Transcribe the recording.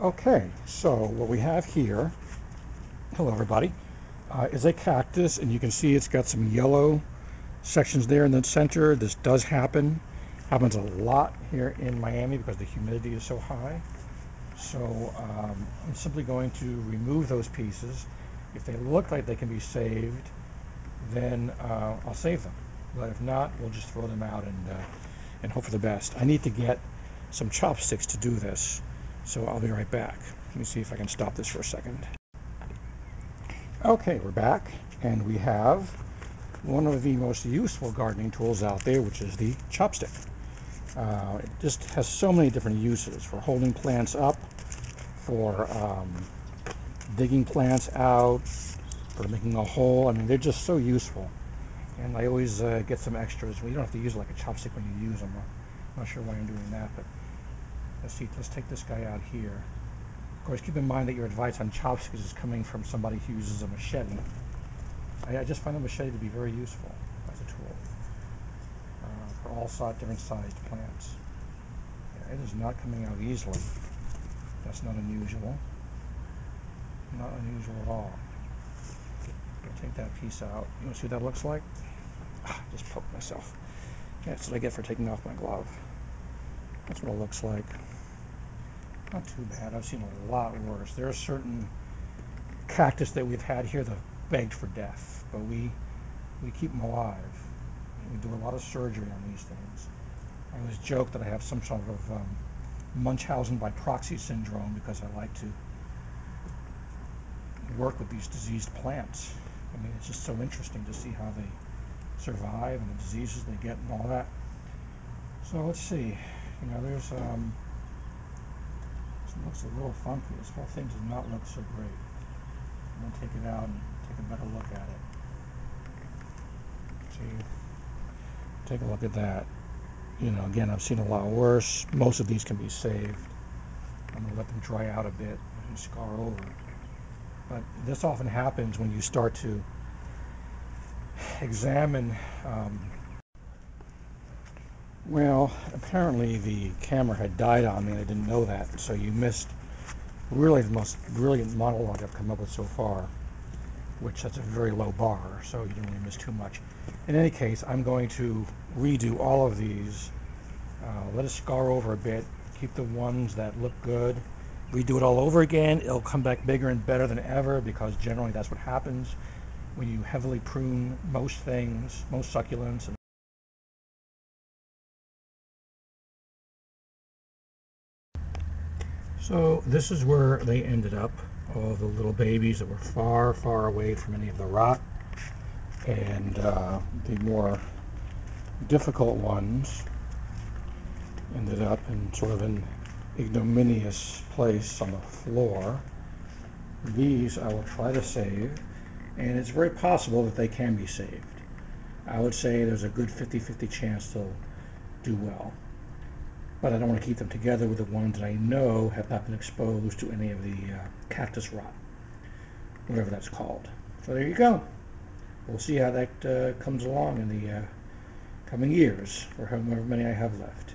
Okay, so what we have here, hello everybody, is a cactus, and you can see it's got some yellow sections there in the center. This does happens a lot here in Miami because the humidity is so high. So I'm simply going to remove those pieces. If they look like they can be saved, then I'll save them. But if not, we'll just throw them out and hope for the best. I need to get some chopsticks to do this, so I'll be right back. Let me see if I can stop this for a second. Okay, we're back, and we have one of the most useful gardening tools out there, which is the chopstick. It just has so many different uses for holding plants up, for digging plants out, for making a hole. I mean, they're just so useful. And I always get some extras. Well, you don't have to use it like a chopstick when you use them. I'm not sure why I'm doing that, but let's take this guy out here. Of course, keep in mind that your advice on chopsticks is coming from somebody who uses a machete. I just find a machete to be very useful as a tool for all different sized plants. Yeah, it is not coming out easily. That's not unusual. Not unusual at all. I'll take that piece out. You want to see what that looks like? Just poked myself. Yeah, that's what I get for taking off my glove. That's what it looks like. Not too bad. I've seen a lot worse. There are certain cactus that we've had here that begged for death, but we keep them alive. We do a lot of surgery on these things. I always joke that I have some sort of Munchausen by proxy syndrome because I like to work with these diseased plants. I mean, it's just so interesting to see how they survive and the diseases they get and all that. So let's see. You know, there's it looks a little funky. This whole thing does not look so great. I'm gonna take it out and take a better look at it. See, take a look at that. You know, again, I've seen a lot worse. Most of these can be saved. I'm gonna let them dry out a bit and scar over. But this often happens when you start to examine. Well, apparently the camera had died on me and I didn't know that, so you missed really the most brilliant monologue I've come up with so far, which that's a very low bar, so you didn't really miss too much. In any case, I'm going to redo all of these, let it scar over a bit, keep the ones that look good, redo it all over again. It'll come back bigger and better than ever because generally that's what happens when you heavily prune most things, most succulents. So this is where they ended up, all the little babies that were far, far away from any of the rot, and the more difficult ones ended up in sort of an ignominious place on the floor. These I will try to save, and it's very possible that they can be saved. I would say there's a good 50-50 chance they'll do well. But I don't want to keep them together with the ones that I know have not been exposed to any of the cactus rot, whatever that's called. So there you go. We'll see how that comes along in the coming years, for however many I have left.